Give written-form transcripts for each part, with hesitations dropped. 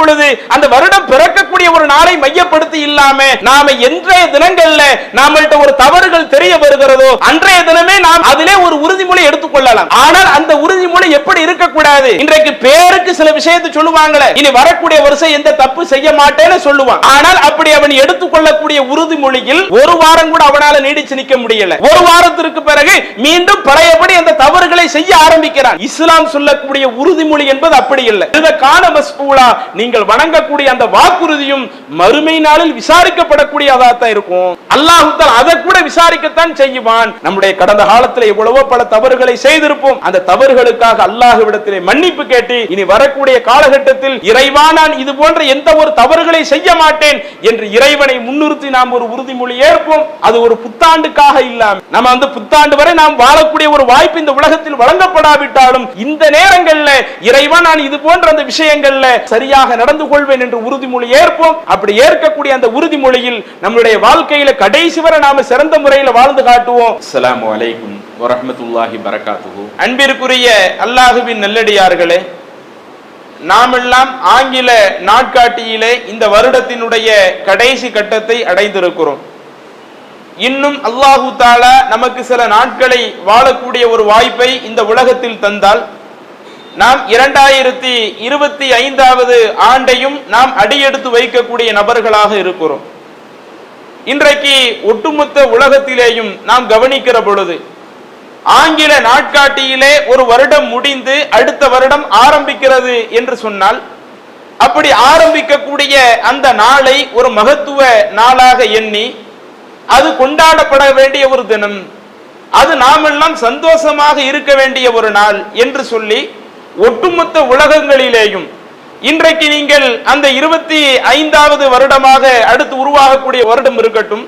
பொழுது அந்த வருடம் பிறக்கக்கூடிய ஒரு நாளை மையப்படுத்தி இல்லாம நாம இன்றைய தினங்கள்ல நாமள்ட்ட ஒரு தவறுகள் தெரிய வருகிறதோ அன்றைய தினமே நாம் அதிலே ஒரு உறுதிமொழி எடுத்துக்கொள்ளலாம். ஆனால் அந்த உறுதிமொழி எப்படி இருக்கக்கூடாது? இன்றைக்கு பேருக்கு சில விஷயத்தை சொல்லுவாங்களே, இனி வரக்கூடிய வருஷம் எந்த தப்பு செய்ய மாட்டேன்னு சொல்லுவான். ஆனால் அப்படி அவன் எடுத்துக்கொள்ளக்கூடிய உறுதிமொழியில் ஒரு வாரம் கூட அவனால நீடிச்சு நிற்க முடியல. ஒரு வாரத்திற்கு பிறகு மீண்டும் பழையபடி அந்த தவறுகளை செய்ய ஆரம்பிக்கிறான். இஸ்லாம் சொல்லக்கூடிய உறுதிமொழி என்பது அப்படி இல்லை. இதற்கான மஸ்ஊலா, நீங்கள் வணங்கக்கூடிய அந்த வாக்குறுதியும் மறுமை நாளில் விசாரிக்கப்படக்கூடியதாக இருக்கும். அல்லாஹ் தஆலா அதை கூட விசாரிக்கத்தான் செய்வான். நம்முடைய கடந்த காலத்தில் எவ்வளவோ பல தவறுகளை செய்திருப்போம். அந்த தவறுகளுக்காக அல்லாஹ்விடத்திலே மன்னிப்பு கேட்டு இனி வரக்கூடிய காலகட்டத்தில் இறைவா நான் இது போன்ற எந்த ஒரு தவறுகளை செய்ய மாட்டேன் என்று இறைவனை முன்னிறுத்தி நாம் ஒரு உறுதிமொழி ஏற்போம். அது ஒரு புத்தாண்டுக்காக இல்லாம நம்ம அந்த புத்தாண்டு வரை நாம் வாழக்கூடிய ஒரு வாய்ப்பு இந்த உலகத்தில் வழங்கப்படாவிட்டாலும் இந்த நேரங்கள்ல இறைவா நான் இது போன்ற அந்த விஷயங்கள்ல சரியாக நடந்து கொள்வேன் என்று உறுதிமொழி ஏற்போம். அப்படி ஏற்கக்கூடிய அந்த உறுதிமொழியில் நம்முடைய வாழ்க்கையில கடைசி வரை நாம சிறந்த முறையில் வாழ்ந்து காட்டுவோம். அஸ்ஸலாமு அலைக்கும் வரஹ்மத்துல்லாஹி பரகாத்துஹு. அன்பிற்குரிய அல்லாஹ்வின் நல்லடியார்களே, நாமெல்லாம் ஆங்கில நாட்காட்டியிலே இந்த வருடத்தினுடைய கடைசி கட்டத்தை அடைந்திருக்கிறோம். இன்னும் அல்லாஹு தஆலா நமக்கு சில நாட்களை வாழக்கூடிய ஒரு வாய்ப்பை இந்த உலகத்தில் தந்தால் நாம் 2025வது ஆண்டையும் நாம் அடியெடுத்து வைக்கக்கூடிய நபர்களாக இருக்கிறோம். இன்றைக்கு ஒட்டுமொத்த உலகத்திலேயும் நாம் கவனிக்கிற பொழுது ஆங்கில நாட்காட்டியிலே ஒரு வருடம் முடிந்து அடுத்த வருடம் ஆரம்பிக்கிறது என்று சொன்னால், அப்படி ஆரம்பிக்கக்கூடிய அந்த நாளை ஒரு மகத்துவ நாளாக எண்ணி அது கொண்டாடப்பட வேண்டிய ஒரு தினம், அது நாமெல்லாம் சந்தோஷமாக இருக்க வேண்டிய ஒரு நாள் என்று சொல்லி ஒட்டுமொத்த உலகங்களிலேயும் இன்றைக்கு நீங்கள் அந்த 25வது வருடமாக அடுத்து உருவாகக்கூடிய வருடம் இருக்கட்டும்,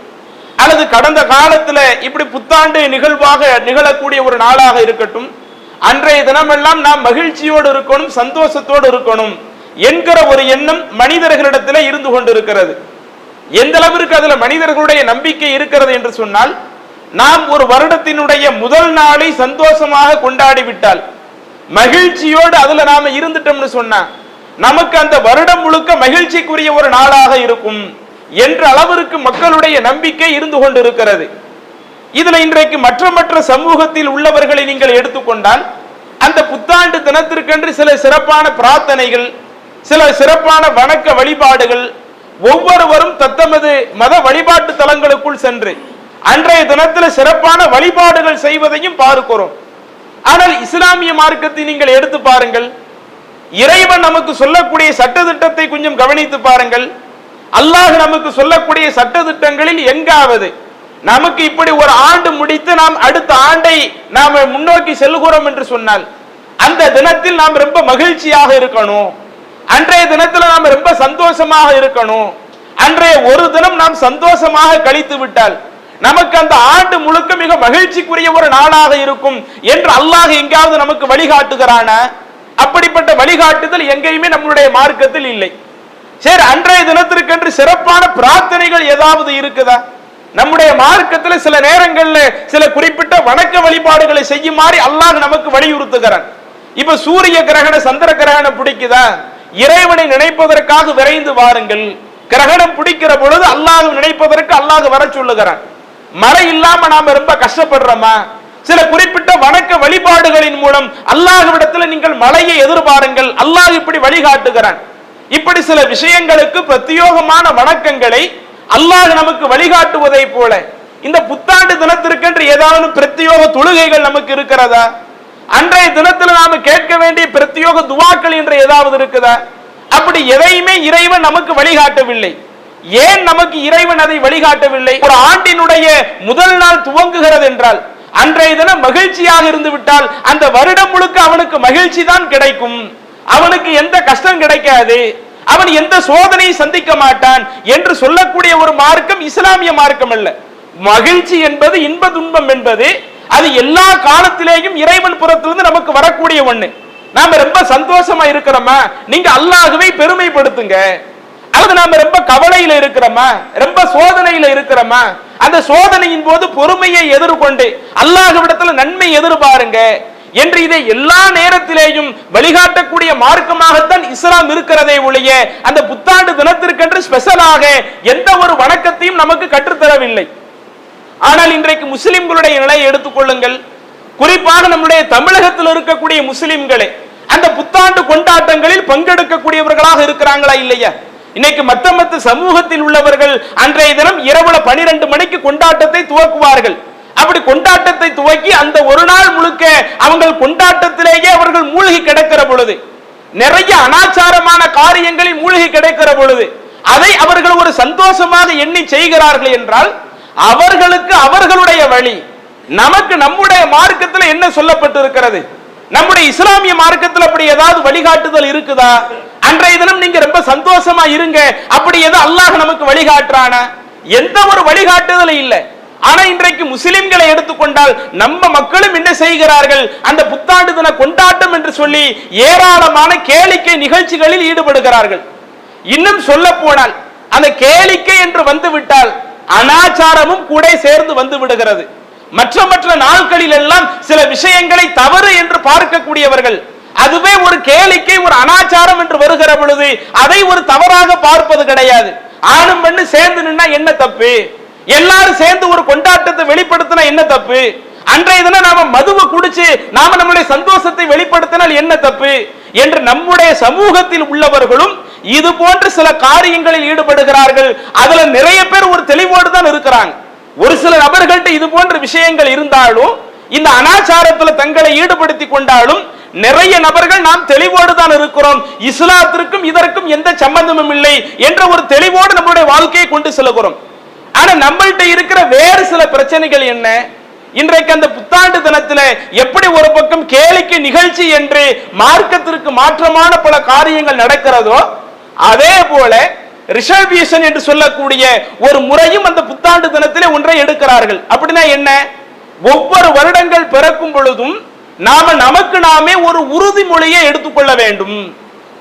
அல்லது கடந்த காலத்துல இப்படி புத்தாண்டு நிகழ்வாக நிகழக்கூடிய ஒரு நாளாக இருக்கட்டும், அன்றைய தினமெல்லாம் நாம் மகிழ்ச்சியோடு இருக்கணும், சந்தோஷத்தோடு இருக்கணும் என்கிற ஒரு எண்ணம் மனிதர்களிடத்தில் இருந்து கொண்டிருக்கிறது. எந்த அளவிற்கு அதுல மனிதர்களுடைய நம்பிக்கை இருக்கிறது என்று சொன்னால், நாம் ஒரு வருடத்தினுடைய முதல் நாளை சந்தோஷமாக கொண்டாடிவிட்டால், மகிழ்ச்சியோடு அதுல நாம இருந்துட்டோம்னு சொன்னா நமக்கு அந்த வருடம் முழுக்க மகிழ்ச்சிக்குரிய ஒரு நாளாக இருக்கும் என்ற அளவிற்கு மக்களுடைய நம்பிக்கை இருந்து கொண்டிருக்கிறது. இதுல இன்றைக்கு மற்ற சமூகத்தில் உள்ளவர்களை நீங்கள் எடுத்துக்கொண்டால், அந்த புத்தாண்டு தினத்திற்கென்று சில சிறப்பான பிரார்த்தனைகள், சில சிறப்பான வணக்க வழிபாடுகள், ஒவ்வொருவரும் தத்தமது மத வழிபாட்டு தலங்களுக்குள் சென்று அன்றைய தினத்தில் சிறப்பான வழிபாடுகள் செய்வதையும் பார்க்கிறோம். ஆனால் இஸ்லாமிய மார்க்கத்தை நீங்கள் எடுத்து பாருங்கள், இறைவன் நமக்கு சொல்லக்கூடிய சட்டதிட்டத்தை கொஞ்சம் கவனித்து பாருங்கள். அல்லாஹ் நமக்கு சொல்லக்கூடிய சட்டதிட்டங்களில் எங்காவது நமக்கு இப்படி ஒரு ஆண்டு முடித்து நாம் அடுத்த ஆண்டை நாம் முன்னோக்கி செல்கிறோம் என்று சொன்னால், அந்த தினத்தில் நாம் ரொம்ப மகிழ்ச்சியாக இருக்கணும், அன்றைய தினத்தில் நாம் ரொம்ப சந்தோஷமாக இருக்கணும், அன்றைய ஒரு தினம் நாம் சந்தோஷமாக கழித்து விட்டால் நமக்கு அந்த ஆண்டு முழுக்க மிக மகிழ்ச்சிக்குரிய ஒரு நாளாக இருக்கும் என்று அல்லாஹ் எங்காவது நமக்கு வழிகாட்டுகிறானா? அப்படிப்பட்ட வழிகாட்டுதல் எங்கேயுமே நம்முடைய மார்க்கத்தில் இல்லை. சரி, அன்றைய தினத்திற்கென்று சிறப்பான பிரார்த்தனைகள் ஏதாவது இருக்குதா? நம்முடைய மார்க்கத்தில் சில நேரங்கள்ல சில குறிப்பிட்ட வணக்க வழிபாடுகளை செய்யுமாறு அல்லாஹ் நமக்கு வலியுறுத்துகிறான். இப்ப சூரிய கிரகண சந்திர கிரகணம் பிடிக்குதா? இறைவனை நினைப்பதற்காக விரைந்து வாருங்கள். கிரகணம் பிடிக்கிற பொழுது அல்லாஹ் நினைப்பதற்கு அல்லாஹ் வர சொல்லுகிறான். மழை இல்லாம நாம ரொம்ப கஷ்டப்படுறோமா? சில குறிப்பிட்ட வணக்க வழிபாடுகளின் மூலம் அல்லாஹ்விடத்தில் நீங்கள் மழையை எதிர்பாருங்கள், அல்லாஹ் இப்படி வழிகாட்டுகிறான். இப்படி சில விஷயங்களுக்கு பிரத்யோகமான வணக்கங்களை அல்லாஹ் நமக்கு வழிகாட்டுவதை போல இந்த புத்தாண்டு தினத்திற்கென்று ஏதாவது பிரத்யோக தொழுகைகள் நமக்கு இருக்கிறதா? அன்றைய தினத்தில் நாம கேட்க வேண்டிய பிரத்யோக துவாக்கள் என்று ஏதாவது இருக்குதா? அப்படி எதையுமே இறைவன் நமக்கு வழிகாட்டவில்லை. ஏன் நமக்கு இறைவன் அதை வழிகாட்டவில்லை? ஒரு ஆண்டினுடைய முதல் நாள் துவங்குகிறது என்றால் அன்றைய தினம் மகிழ்ச்சியாக இருந்து விட்டால் அந்த வருடம் முழுக்க அவனுக்கு மகிழ்ச்சி தான் கிடைக்கும், அவனுக்கு எந்த கஷ்டம் கிடைக்காது, அவன் எந்த சோதனையை சந்திக்க மாட்டான் என்று சொல்லக்கூடிய ஒரு மார்க்கம் இஸ்லாமிய மார்க்கம் அல்ல. மகிழ்ச்சி என்பது இன்ப துன்பம் என்பது அது எல்லா காலத்திலேயும் இறைவன் புறத்திலிருந்து நமக்கு வரக்கூடிய ஒண்ணு. நாம ரொம்ப சந்தோஷமா இருக்கிறோமா, நீங்க அல்லாஹ்வை பெருமைப்படுத்துங்க. அல்லது நாம ரொம்ப கவலையில இருக்கிறோமா, ரொம்ப சோதனையில இருக்கிறோமா, அந்த சோதனையின் போது பொறுமையை எதிர்கொண்டு அல்லாஹ்விடத்துல நன்மை எதிர்பாருங்க என்று இதை எல்லா நேரத்திலேயும் வழிகாட்டக்கூடிய மார்க்கமாகத்தான் இஸ்லாம் இருக்கிறதே ஒழிய அந்த புத்தாண்டு தினத்திற்கென்று ஸ்பெஷலாக எந்த ஒரு வணக்கத்தையும் நமக்கு கற்றுத்தரவில்லை. ஆனால் இன்றைக்கு முஸ்லிம்களுடைய நிலையை எடுத்துக்கொள்ளுங்கள். குறிப்பாக நம்முடைய தமிழகத்தில் இருக்கக்கூடிய முஸ்லிம்களே அந்த புத்தாண்டு கொண்டாட்டங்களில் பங்கெடுக்கக்கூடியவர்களாக இருக்கிறாங்களா இல்லையா? இன்னைக்கு மத்த சமூகத்தில் உள்ளவர்கள் அன்றைய தினம் இரவுல 12 மணிக்கு கொண்டாட்டத்தை துவக்குவார்கள். அப்படி கொண்டாட்டத்தை துவக்கி அந்த ஒரு நாள் முழுக்க அவங்கள் கொண்டாட்டத்திலேயே அவர்கள் மூழ்கி கிடக்கிற பொழுது, நிறைய அனாச்சாரமான காரியங்களில் மூழ்கி கிடக்கிற பொழுது அதை அவர்கள் ஒரு சந்தோஷமாக எண்ணி செய்கிறார்கள் என்றால் அவர்களுக்கு அவர்களுடைய வழி. நமக்கு நம்முடைய மார்க்கத்தில் என்ன சொல்லப்பட்டிருக்கிறது? நம்முடைய இஸ்லாமிய மார்க்கத்தில் அப்படி ஏதாவது வழிகாட்டுதல் இருக்குதா? அன்றைய தினம் நீங்க ரொம்ப சந்தோஷமா இருங்க அப்படி ஏதோ அல்லாஹ் நமக்கு வழிகாட்டுறானா? எந்த ஒரு வழிகாட்டுதல் இல்லை. ஆனா இன்றைக்கு முஸ்லிம்களை எடுத்துக்கொண்டால் நம்ம மக்களும் என்ன செய்கிறார்கள்? அந்த புத்தாண்டு தின கொண்டாட்டம் என்று சொல்லி ஏராளமான கேளிக்கை நிகழ்ச்சிகளில் ஈடுபடுகிறார்கள். இன்னும் சொல்ல போனால் அந்த கேளிக்கை என்று வந்துவிட்டால் அனாச்சாரமும் கூட சேர்ந்து வந்து விடுகிறது. மற்ற நாட்களில் எல்லாம் சில விஷயங்களை தவறு என்று பார்க்கக்கூடியவர்கள் அதுவே ஒரு கேளிக்கை ஒரு அனாச்சாரம் என்று வருகிற பொழுது அதை ஒரு தவறாக பார்ப்பது கிடையாது. ஆணும் பெண்ணு சேர்ந்து நின்னா என்ன தப்பு? எல்லாரும் சேர்ந்து ஒரு கொண்டாட்டத்தை வெளிப்படுத்தினா என்ன தப்பு? அன்றைய தினம் நாம மதுவை குடிச்சு நாம நம்முடைய சந்தோஷத்தை வெளிப்படுத்தினால் என்ன தப்பு என்று நம்முடைய சமூகத்தில் உள்ளவர்களும் இது போன்ற சில காரியங்களில் ஈடுபடுகிறார்கள். அதுல நிறைய பேர் ஒரு தெளிவோடு தான் இருக்கிறாங்க. ஒரு சில நபர்கள்ட்ட இது போன்ற விஷயங்கள் இருந்தாலும் இந்த அனாச்சாரத்துல தங்களை ஈடுபடுத்திக் கொண்டாலும் நிறைய நபர்கள் நாம் தெளிவோடு தான் இருக்கிறோம். இஸ்லாத்திற்கும் இதற்கும் எந்த சம்பந்தமும் இல்லை என்ற ஒரு தெளிவோடு நம்முடைய வாழ்க்கையை கொண்டு செல்கிறோம். ஆனா நம்மள்ட்ட இருக்கிற வேறு சில பிரச்சனைகள் என்ன? இன்றைக்கு அந்த புத்தாண்டு தினத்துல எப்படி ஒரு பக்கம் கேளிக்கை நிகழ்ச்சி என்று மார்க்கத்திற்கு மாற்றமான பல காரியங்கள் நடக்கிறதோ அதே போல ரிசர்வேஷன் என்று சொல்லக்கூடிய ஒரு முறையும் அந்த புத்தாண்டு தினத்திலே ஒன்றை எடுக்கிறார்கள். அப்படின்னா என்ன? ஒவ்வொரு வருடங்கள் பிறக்கும் பொழுதும் நமக்கு நாமே ஒரு உறுதிமொழியை எடுத்துக்கொள்ள வேண்டும்.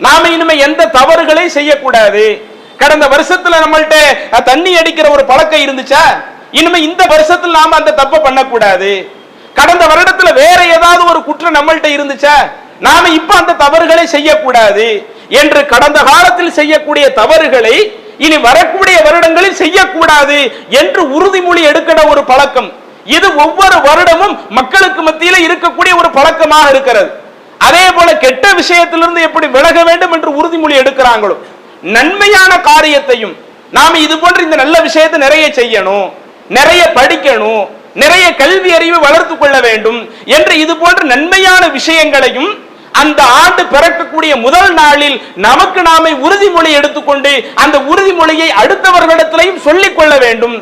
நாம இனிமே எந்த தவறுகளை செய்யக்கூடாது. கடந்த வருஷத்துல நம்மள்ட்ட தண்ணி அடிக்கிற ஒரு பழக்கம் இருந்துச்சா? இனிமே இந்த வருஷத்துல நாம அந்த தப்பை பண்ணக்கூடாது. கடந்த வருடத்துல வேற ஏதாவது ஒரு குற்றம் நம்மள்ட்ட இருந்துச்சா? நாம இப்ப அந்த தவறுகளை செய்யக்கூடாது என்று கடந்த காலத்தில் செய்யக்கூடிய தவறுகளை இனி வரக்கூடிய வருடங்களில் செய்யக்கூடாது என்று உறுதிமொழி எடுக்கிற ஒரு பழக்கம் இது ஒவ்வொரு வருடமும் மக்களுக்கு மத்தியில இருக்கக்கூடிய ஒரு பழக்கமாக இருக்கிறது. அதே போல கெட்ட விஷயத்திலிருந்து எப்படி விலக வேண்டும் என்று உறுதிமொழி எடுக்கிறாங்களோ நன்மையான காரியத்தையும் நாம இது போன்ற இந்த நல்ல விஷயத்தை நிறைய செய்யணும், நிறைய படிக்கணும், நிறைய கல்வி அறிவை வளர்த்துக் கொள்ள வேண்டும் என்று இது போன்ற நன்மையான விஷயங்களையும் அந்த ஆண்டு பிறக்கக்கூடிய முதல் நாளில் நமக்கு நாமே உறுதிமொழி எடுத்துக்கொண்டு அந்த உறுதிமொழியை அடுத்தவர்களிடத்திலையும் சொல்லிக் கொள்ள வேண்டும்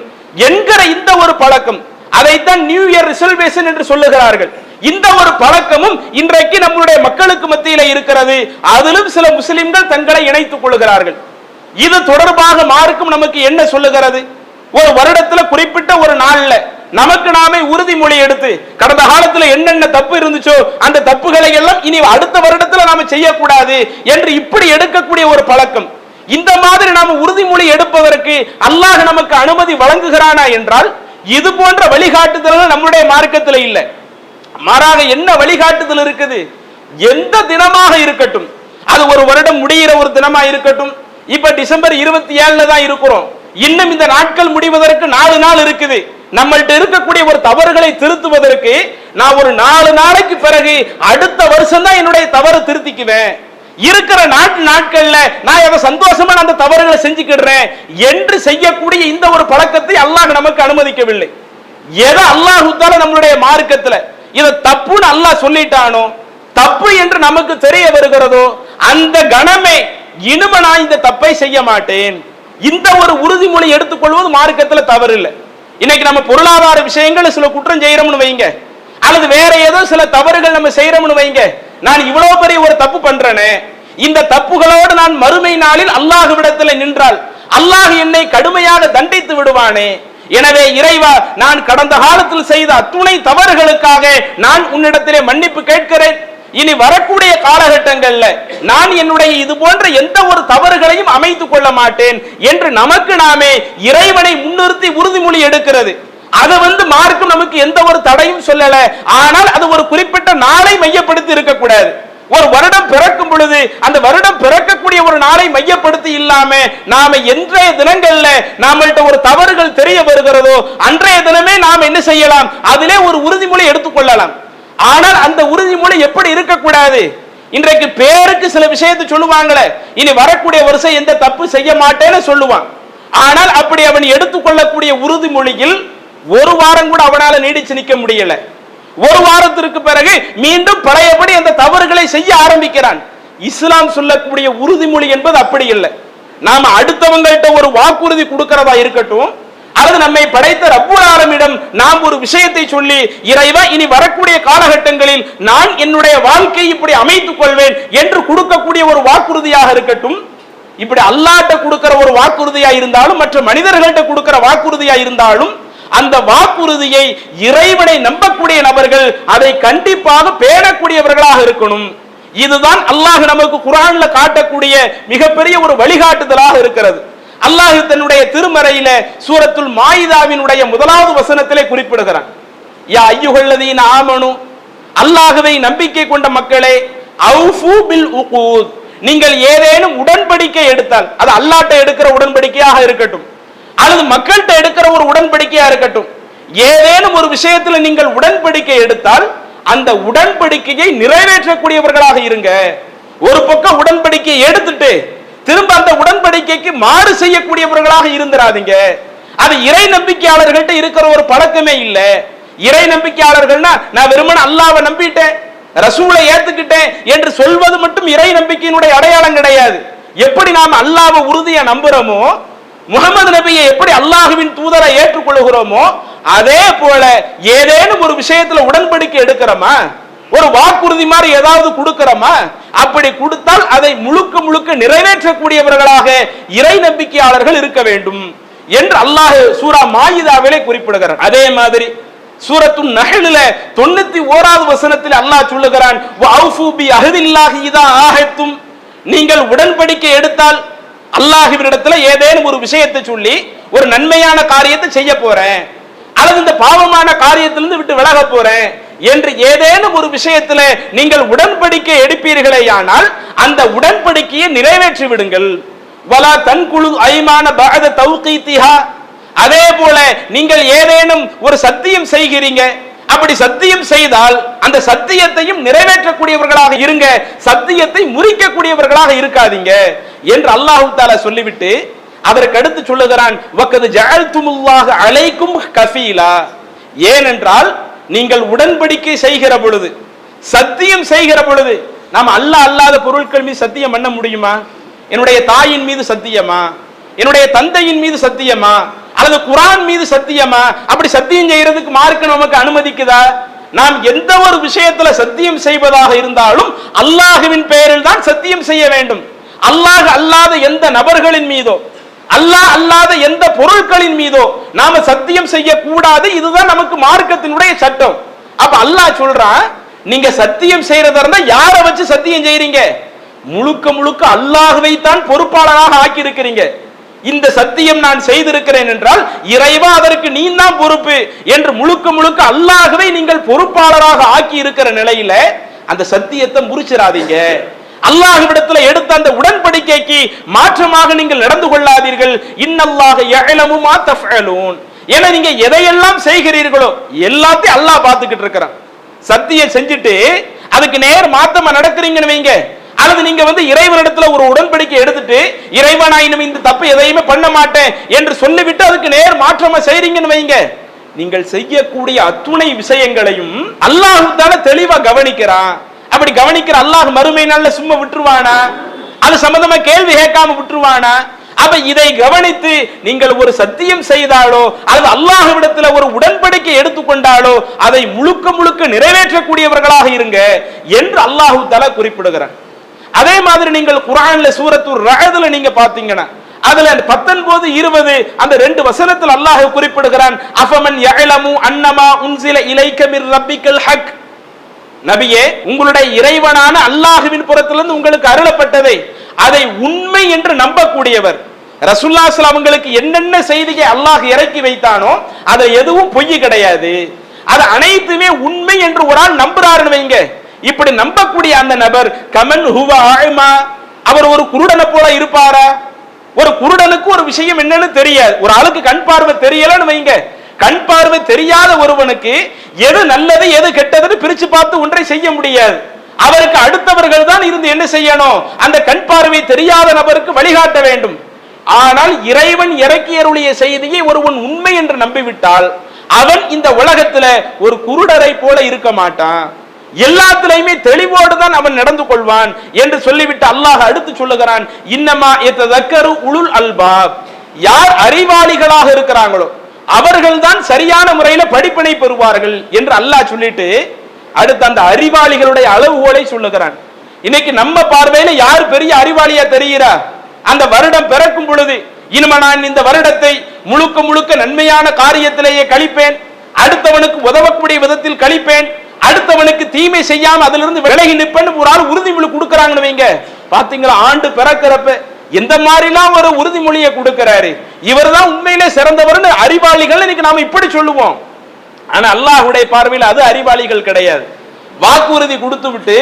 என்கிற இந்த ஒரு பழக்கம், அதைத்தான் நியூ இயர் ரிசல்வேஷன் என்று சொல்லுகிறார்கள். இந்த ஒரு பழக்கமும் இன்றைக்கு நம்முடைய மக்களுக்கு மத்தியில இருக்கிறது. அதிலும் சில முஸ்லிம்கள் தங்களை இணைத்துக் கொள்கிறார்கள். இது தொடர்பாக மார்க்கம் நமக்கு என்ன சொல்லுகிறது? ஒரு வருடத்துல குறிப்பிட்ட ஒரு நாள்ல நமக்கு நாமே உறுதிமொழி எடுத்து கடந்த காலத்துல என்னென்ன தப்பு இருந்துச்சோ அந்த தப்புகளை எல்லாம் இனி அடுத்த வருடத்துல நாம செய்யக்கூடாது என்று இப்படி எடுக்கக்கூடிய ஒரு பழக்கம். இந்த மாதிரி நாம உறுதிமொழி எடுப்பதற்கு அல்லாஹ் நமக்கு அனுமதி வழங்குகிறானா என்றால் இது போன்ற வழிகாட்டுதல்கள் நம்முடைய மார்க்கத்தில் இல்லை. மாறாக என்ன வழிகாட்டுதல் இருக்குது? எந்த தினமாக இருக்கட்டும், அது ஒரு வருடம் முடிகிற ஒரு தினமா இருக்கட்டும். இப்ப டிசம்பர் 27 தான் இருக்கிறோம். இன்னும் இந்த நாட்கள் முடிவதற்கு 4 நாள் இருக்குது. நம்மள்ட்ட இருக்கக்கூடிய ஒரு தவறுகளை திருத்துவதற்கு நான் ஒரு 4 நாளைக்கு பிறகு அடுத்த வருஷம் தான் என்னுடைய தவறு திருத்திக்குவேன். இருக்கிற நாட்கள்ல நான் எதை சந்தோஷமா அந்த தவறுகளை செஞ்சுக்கிடுறேன் என்று செய்யக்கூடிய இந்த ஒரு பழக்கத்தை அல்லாஹ் நமக்கு அனுமதிக்கவில்லை. எதை அல்லாஹ் நம்மளுடைய மார்க்கத்துல இதை தப்புன்னு அல்லாஹ் சொல்லிட்டானோ, தப்பு என்று நமக்கு தெரிய வருகிறதோ அந்த கணமே இனிமே நான் இந்த தப்பை செய்ய மாட்டேன், இந்த ஒரு உறுதிமொழி எடுத்துக்கொள்வது மார்க்கத்துல தவறு இல்லை. இன்னைக்கு நம்ம பொருளாதார விஷயங்கள் சில குற்றம் செய்யறோம்னு வைங்க, அல்லது வேற ஏதோ சில தவறுகள் நம்ம செய்யறோம்னு வைங்க, நான் இவ்வளவு பெரிய ஒரு தப்பு பண்றேனே, இந்த தப்புகளோடு நான் மறுமை நாளில் அல்லாஹ்விடத்தில் நின்றால் அல்லாஹ் என்னை கடுமையாக தண்டித்து விடுவானே. எனவே இறைவா, நான் கடந்த காலத்தில் செய்த அத்துணை தவறுகளுக்காக நான் உன்னிடத்திலே மன்னிப்பு கேட்கிறேன். இனி வரக்கூடிய காலகட்டங்கள்ல நான் என்னுடைய இது போன்ற எந்த ஒரு தவறுகளையும் அமைத்துக் கொள்ள மாட்டேன் என்று நமக்கு நாமே இறைவனை முன்னிறுத்தி உறுதிமொழி எடுக்கிறது. அதை மார்க்கும் நமக்கு எந்த ஒரு தடையும் சொல்லல. ஆனால் அது ஒரு குறிப்பிட்ட நாளை மையப்படுத்தி இருக்கக்கூடாது. ஒரு வருடம் பிறக்கும் பொழுது அந்த வருடம் பிறக்கக்கூடிய ஒரு நாளை மையப்படுத்தி இல்லாம நாம என்றைய தினங்கள்ல நாமள்கிட்ட ஒரு தவறுகள் தெரிய வருகிறதோ அன்றைய தினமே நாம் என்ன செய்யலாம், அதிலே ஒரு உறுதிமொழி எடுத்துக்கொள்ளலாம். ஆனால் அந்த உறுதிமொழி எப்படி இருக்கக்கூடாது? இன்றைக்கு பேருக்கு சில விஷயத்தை சொல்லுவாங்களே, இனி வரக்கூடிய வருஷம் எந்த தப்பு செய்ய மாட்டேன்னு சொல்லுவான். ஆனால் அப்படி அவன் எடுத்துக்கொள்ளக்கூடிய உறுதிமொழியில் ஒரு வாரம் கூட அவனால நீடிச்சு நிற்க முடியல. ஒரு வாரத்திற்கு பிறகு மீண்டும் பழையபடி அந்த தவறுகளை செய்ய ஆரம்பிக்கிறான். இஸ்லாம் சொல்லக்கூடிய உறுதிமொழி என்பது அப்படி இல்லை. நாம அடுத்தவங்கள்ட்ட ஒரு வாக்குறுதி கொடுக்கிறதா இருக்கட்டும், அல்லது நம்மை படைத்த ரப்புல் ஆலமீனிடம் நாம் ஒரு விஷயத்தை சொல்லி, இறைவா இனி வரக்கூடிய காலகட்டங்களில் நான் என்னுடைய வாழ்க்கையை இப்படி அமைத்துக் கொள்வேன் என்று கொடுக்கக்கூடிய ஒரு வாக்குறுதியாக இருக்கட்டும், இப்படி அல்லாஹ்ட்ட கொடுக்கிற ஒரு வாக்குறுதியா இருந்தாலும் மற்ற மனிதர்கள்ட்ட கொடுக்கிற வாக்குறுதியா இருந்தாலும் அந்த வாக்குறுதியை இறைவனை நம்பக்கூடிய நபர்கள் அதை கண்டிப்பாக பேணக்கூடியவர்களாக இருக்கணும். இதுதான் அல்லாஹ் நமக்கு குர்ஆன்ல காட்டக்கூடிய மிகப்பெரிய ஒரு வழிகாட்டுதலாக இருக்கிறது. அல்லாஹ் தன்னுடைய திருமறையில சூரத்துல் மாயிதாவினுடைய 1வது வசனத்திலே குறிப்பிடுகிறான், யா அய்யுஹல்லதீன ஆமனு, அல்லாஹ்வை நம்பிக்கை கொண்ட மக்களே, அவ்ஃபு பில் உகூத், நீங்கள் ஏதேனும் உடன்படிக்கை எடுத்தால், அது அல்லாஹ்ட்ட எடுக்கிற உடன்படிக்கையாக இருக்கட்டும் அல்லது மக்கள்கிட்ட எடுக்கிற ஒரு உடன்படிக்கையா இருக்கட்டும், ஏதேனும் ஒரு விஷயத்துல நீங்கள் உடன்படிக்கை எடுத்தால் அந்த உடன்படிக்கையை நிறைவேற்றக்கூடியவர்களாக இருங்க. ஒரு பக்கம் உடன்படிக்கையை எடுத்துட்டு திரும்ப அந்த உடன்படிக்கைக்கு மாறு செய்யக்கூடியவர்களாக இருந்திராதீங்க. அது இறை நம்பிக்கையாளர்கள்ட்ட இருக்கிற ஒரு பழக்கமே இல்ல. இறை நம்பிக்கையாளர்கள்னா நான் வெறுமனே அல்லாஹ்வை நம்பிட்டேன், ரசூலை ஏத்துக்கிட்டேன் என்று சொல்வது மட்டும் இறை நம்பிக்கையினுடைய அடையாளம் கிடையாது. எப்படி நாம் அல்லாஹ்வை உறுதியா நம்புறோமோ, முகமது நபியை எப்படி அல்லாஹ்வின் தூதரை ஏற்றுக்கொள்கிறோமோ, அதே போல ஏதேனும் ஒரு விஷயத்துல உடன்படிக்கை எடுக்கிறோமா, ஒரு வாக்குறுதி மாதிரி ஏதாவது கொடுக்கிறோமா, அப்படி கொடுத்தால் அதை முழுக்க முழுக்க நிறைவேற்றக்கூடியவர்களாக இறை நம்பிக்கையாளர்கள் இருக்க வேண்டும் என்று அல்லாஹ் சூரா மாயிதாவிலே குறிப்பிடுகிறார். அதே மாதிரி சூரத்துன் நஹ்ல்ல 91வது வசனத்தில் அல்லாஹ் சொல்லுகிறான், வஅஃபு பி அஹ்தில்லாஹி இதா ஆஹத்தும், நீங்கள் உடன்படிக்கை எடுத்தால், அல்லாஹ்வினிடத்துல ஏதேனும் ஒரு விஷயத்தை சொல்லி ஒரு நன்மையான காரியத்தை செய்ய போறேன் அல்லது இந்த பாவமான காரியத்திலிருந்து விட்டு விலக போறேன் என்று ஏதேனும் ஒரு விஷயத்துல நீங்கள் உடன்படிக்கை எடுப்பீர்களேயானால் அந்த உடன்படிக்கையை நிறைவேற்றி விடுங்கள். வலா தன்குலு ஐமான பஅத தௌகீத்திஹா, அதே போல நீங்கள் ஏதேனும் ஒரு சத்தியம் செய்கிறீங்க, அப்படி சத்தியம் செய்தால் அந்த சத்தியத்தையும் நிறைவேற்றக்கூடியவர்களாக இருங்க, சத்தியத்தை முறிக்கக்கூடியவர்களாக இருக்காதீங்க என்று அல்லாஹ் தஆலா சொல்லிவிட்டு அதற்கு அடுத்து சொல்லுகிறான், வக்கது ஜஅல்துமுல்லாஹ அலைக்கும் கஃபீலா, ஏனென்றால் நீங்கள் உடன்படிக்கை செய்கிற பொழுது, சத்தியம் செய்கிற பொழுது, நாம் அல்லாஹ் அல்லாத பொருட்கள் மீது சத்தியம் பண்ண முடியுமா? என்னுடைய தாயின் மீது சத்தியமா, என்னுடைய தந்தையின் மீது சத்தியமா, அல்லது குர்ஆன் மீது சத்தியமா? அப்படி சத்தியம் செய்யறதுக்கு மார்க்கம் நமக்கு அனுமதிக்குதா? நாம் எந்த ஒரு விஷயத்துல சத்தியம் செய்வதாக இருந்தாலும் அல்லாஹ்வின் பெயரில் தான் சத்தியம் செய்ய வேண்டும். அல்லாஹ் அல்லாத எந்த நபர்களின் மீதோ, அல்லாஹ் அல்லாத எந்த பொருட்களின் மீதோ நாம சத்தியம் செய்ய கூடாது. இதுதான் நமக்கு மார்க்கத்தினுடைய சட்டம். அப்ப அல்லாஹ் சொல்றான், நீங்க சத்தியம் செய்யறதா இருந்தா யாரை வச்சு சத்தியம் செய்றீங்க? முழுக்க முழுக்க அல்லாஹ்வை தான் பொறுப்பாளராக ஆக்கி இருக்கிறீங்க. இந்த சத்தியம் நான் செய்திருக்கிறேன் என்றால் இறைவா அதற்கு நீ தான் பொறுப்பு என்று முழுக்க முழுக்க அல்லாஹ்வை நீங்கள் பொறுப்பாளராக ஆக்கி இருக்கிற நிலையில அந்த சத்தியத்தை முறிச்சிடாதீங்க. அல்லாஹ்விடத்துல எடுத்த அந்த உடன்படிக்கைக்கு மாற்றமாக நீங்கள் நடந்து கொள்ளாதீர்கள். இன்னல்லாஹ யஅலமு மா தஃஅலூன், ஏன்னா நீங்க எதையெல்லாம் செய்கிறீர்களோ எல்லாத்தையும் அல்லாஹ் பார்த்துக்கிட்டு இருக்கிறான். சத்தியம் செஞ்சுட்டு அதுக்கு நேர் மாத்தமா நடக்கிறீங்கன்னு வைங்க, அல்லது நீங்க இறைவனிடத்துல ஒரு உடன்படிக்கை எடுத்துட்டு இறைவா நான் இனிமே இந்த தப்பு எதையுமே பண்ண மாட்டேன் என்று சொல்லிவிட்டு அதுக்கு நேர் மாற்றமா செய்றீங்கன்னு வைங்க, நீங்கள் செய்யக்கூடிய அத்துணை விஷயங்களையும் அல்லாஹ் தான தெளிவா கவனிக்கிறான். அப்படி கவனிக்கிற அல்லாஹ் மறுமை நாள்ல சும்மா விட்டுருவானா? அது சம்பந்தமா கேள்வி கேட்காம விட்டுருவானா? அப்ப இதை கவனித்து நீங்கள் ஒரு சத்தியம் செய்தாலோ அல்லது அல்லாஹ்விடத்துல ஒரு உடன்படிக்கை எடுத்துக்கொண்டாலோ அதை முழுக்க முழுக்க நிறைவேற்றக்கூடியவர்களாக இருங்க என்று அல்லாஹ் தஆலா குறிப்பிடுகிறார். அதே மாதிரி நீங்கள் குர்ஆன்ல சூரத்துர் ரஅத்ல நீங்க பாத்தீங்கன்னா அதுல 19, 20 அந்த 2 வசனத்தில் அல்லாஹ் குறிப்பிடுகிறான், அஃபமன் யஅலமு அன்னமா உன்சில இலைக மிர் ரப்பிக்கல் ஹக், நபியே உங்களுடைய இறைவனான அல்லாஹ்வின் புறத்திலிருந்து உங்களுக்கு அருளப்பட்டதை அதை உண்மை என்று நம்பக்கூடியவர். ரசூலுல்லாஹி ஸல்லல்லாஹு அலைஹி அவங்களுக்கு என்னென்ன செய்தியை அல்லாஹ் இறக்கி வைத்தானோ அது எதுவும் பொய் கிடையாது, அது அனைத்துமே உண்மை என்று ஒரு ஆள் நம்புறாருன்னு வைங்க, இப்படி நம்பக்கூடிய அந்த நபர் கமன் ஹுவ ஆமா, அவர் ஒரு குருடனை போல இருப்பாரா? ஒரு குருடனுக்கு ஒரு விஷயம் என்னன்னு தெரியாது. ஒரு ஆளுக்கு கண் பார்வை தெரியலன்னு வைங்க, கண் பார்வை தெரியாத ஒருவனுக்கு எது நல்லது எது கெட்டதுன்னு பிரிச்சு பார்த்து ஒன்றை செய்ய முடியாது. அவருக்கு அடுத்தவர்கள் தான் இருந்து என்ன செய்யணும்? அந்த கண் பார்வை தெரியாத நபருக்கு வழிகாட்ட வேண்டும். ஆனால் இறைவன் இறக்கியருடைய செய்தியை ஒருவன் உண்மை என்று நம்பிவிட்டால் அவன் இந்த உலகத்துல ஒரு குருடரை போல இருக்க மாட்டான், எல்லாத்திலையுமே தெளிவோடு தான் அவன் நடந்து கொள்வான் என்று சொல்லிவிட்டு அல்லாஹ் அடுத்து சொல்லுகிறான், இன்னமா யததக்கரு உலுல் அல்பாப், யார் அறிவாளிகளாக இருக்கிறாங்களோ அவர்கள் தான் சரியான முறையில படிப்பினை பெறுவார்கள் என்று அல்லாஹ் சொல்லிட்டு அடுத்து அந்த அறிவாளிகளுடைய அளவுகோலை சொல்லுகிறான். இன்னைக்கு நம்ம பார்வையில யார் பெரிய அறிவாளியா தெரிகிறா? அந்த வருடம் பிறக்கும் பொழுது இனிமே நான் இந்த வருடத்தை முழுக்க முழுக்க நன்மையான காரியத்திலேயே கழிப்பேன், அடுத்தவனுக்கு உதவக்கூடிய விதத்தில் கழிப்பேன், அடுத்தவனுக்கு தீமை செய்யாம அதிலிருந்து விலகி நிற்பேன்னு ஒரு ஆள் உறுதிமொழி கொடுக்கறாங்கன்னு வைங்க. பாத்தீங்களா, ஆண்டு பிறக்கிறப்ப எந்த மாதிரிலாம் ஒரு உறுதிமொழியை கொடுக்கிறாரு, இவர் தான் உண்மையிலே சிறந்தவர்னு அறிவாளிகள் இன்னைக்கு நாம இப்படி சொல்லுவோம். ஆனா அல்லாஹ்வுடைய பார்வையில் அது அறிவாளிகள் கிடையாது. வாக்குறுதி கொடுத்து விட்டு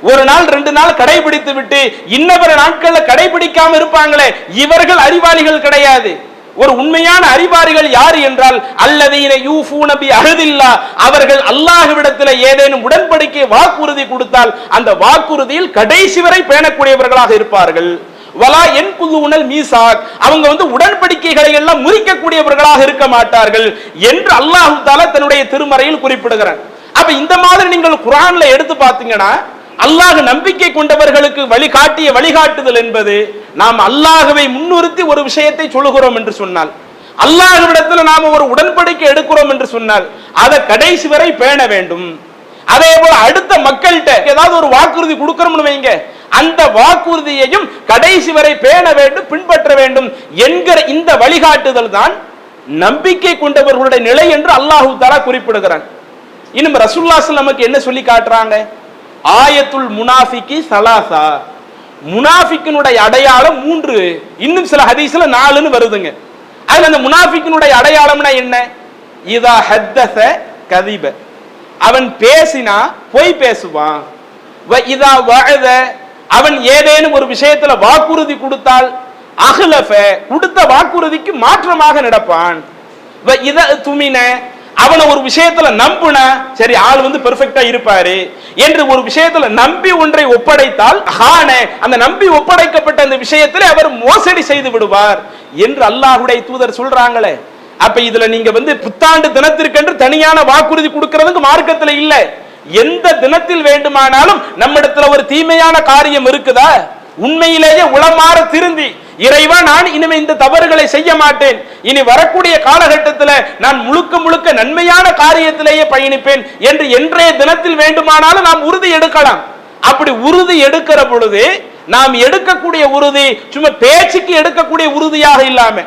ஒரு நாள் 2 நாள் கடைபிடித்து விட்டு இன்னவர நாட்கள்ல கடைபிடிக்காம இருப்பாங்களே, இவர்கள் அறிவாளிகள் கிடையாது. ஒரு உண்மையான அறிவாளிகள் யார் என்றால் அல்லதீன யூஃபூன பி அஹதில்லா, அவர்கள் அல்லாஹ்விடத்தில் ஏதேனும் உடன்படிக்கை வாக்குறுதி கொடுத்தால் அந்த வாக்குறுதியில் கடைசி வரை பேணக்கூடியவர்களாக இருப்பார்கள். வலா என்குதுனல் மீசாக், அவங்க உடன்படிக்கைகளை எல்லாம் முறிக்கக்கூடியவர்களாக இருக்க மாட்டார்கள் என்று அல்லாஹ் தஆலா தன்னுடைய திருமறையில் குறிப்பிடுகிறார். அப்ப இந்த மாதிரி நீங்கள் குர்ஆன்ல எடுத்து பார்த்தீங்கன்னா அல்லாஹ் நம்பிக்கை கொண்டவர்களுக்கு வழிகாட்டிய வழிகாட்டுதல் என்பது நாம் அல்லாஹ்வை முன்னிறுத்தி ஒரு விஷயத்தை சொல்லுகிறோம் என்று சொன்னால், அல்லாஹ்விடத்தில் நாம ஒரு உடன்படிக்கை எடுக்கிறோம் என்று சொன்னால் அதை கடைசி வரை பேண வேண்டும். அதே போல அடுத்த மக்கள்கிட்ட ஏதாவது ஒரு வாக்குறுதி கொடுக்கிறோம்னு வைங்க, அந்த வாக்குறுதியையும் கடைசி வரை பேண வேண்டும், பின்பற்ற வேண்டும் என்கிற இந்த வழிகாட்டுதல் தான் நம்பிக்கை கொண்டவர்களுடைய நிலை என்று அல்லாஹ் தஆலா குறிப்பிடுகிறான். இன்னும் ரசூலுல்லாஹி ஸல்லல்லாஹு அலைஹி வஸல்லம் என்ன சொல்லி காட்டுறாங்க? ஆயத்துல் முனாஃபிகி ஸலாஸா, முனாஃபிக்கினுடைய அடையாளம் 3, இன்னும் சில ஹதீஸ்ல 4ன்னு வருதுங்க. அதுல அந்த முனாஃபிக்கினுடைய அடையாளம்னா என்ன? இதா ஹத்தஸ கதிப, அவன் பேசினா பொய் பேசுவான். வ இதா வஅத, அவன் ஏதேனும் ஒரு விஷயத்துல வாக்குறுதி கொடுத்தால் அஹ்லஃப, கொடுத்த வாக்குறுதிக்கு மாற்றமாக நடப்பான். வ இதா துமின, அவனை ஒரு விஷயத்துல நம்புன, சரி ஆள் பெர்ஃபெக்ட்டா இருப்பாரு என்று ஒரு விஷயத்துல நம்பி ஒன்றை ஒப்படைத்தால் ஹான, அந்த நம்பி ஒப்படைக்கப்பட்ட அந்த விஷயத்துல அவர் மோசடி செய்து விடுவார் என்று அல்லாஹ்வுடைய தூதர் சொல்றாங்களே. அப்ப இதுல நீங்க புத்தாண்டு தினத்திற்கென்று தனியான வாக்குறுதி கொடுக்கிறதுக்கு மார்க்கத்துல இல்ல. எந்த தினத்தில் வேண்டுமானாலும் நம்மிடத்துல ஒரு தீமையான காரியம் இருக்குதா, உண்மையிலேயே உளமாற திருந்தி இறைவா நான் இனிமே இந்த தவறுகளை செய்ய மாட்டேன், இனி வரக்கூடிய காலகட்டத்தில் நான் முழுக்க முழுக்க நன்மையான காரியத்திலேயே பயணிப்பேன் என்று என்றைய தினத்தில் வேண்டுமானாலும் நாம் உறுதி எடுக்கலாம். அப்படி உறுதி எடுக்கிற பொழுது நாம் எடுக்கக்கூடிய உறுதி சும்மா பேச்சுக்கு எடுக்கக்கூடிய உறுதியாக இல்லாம,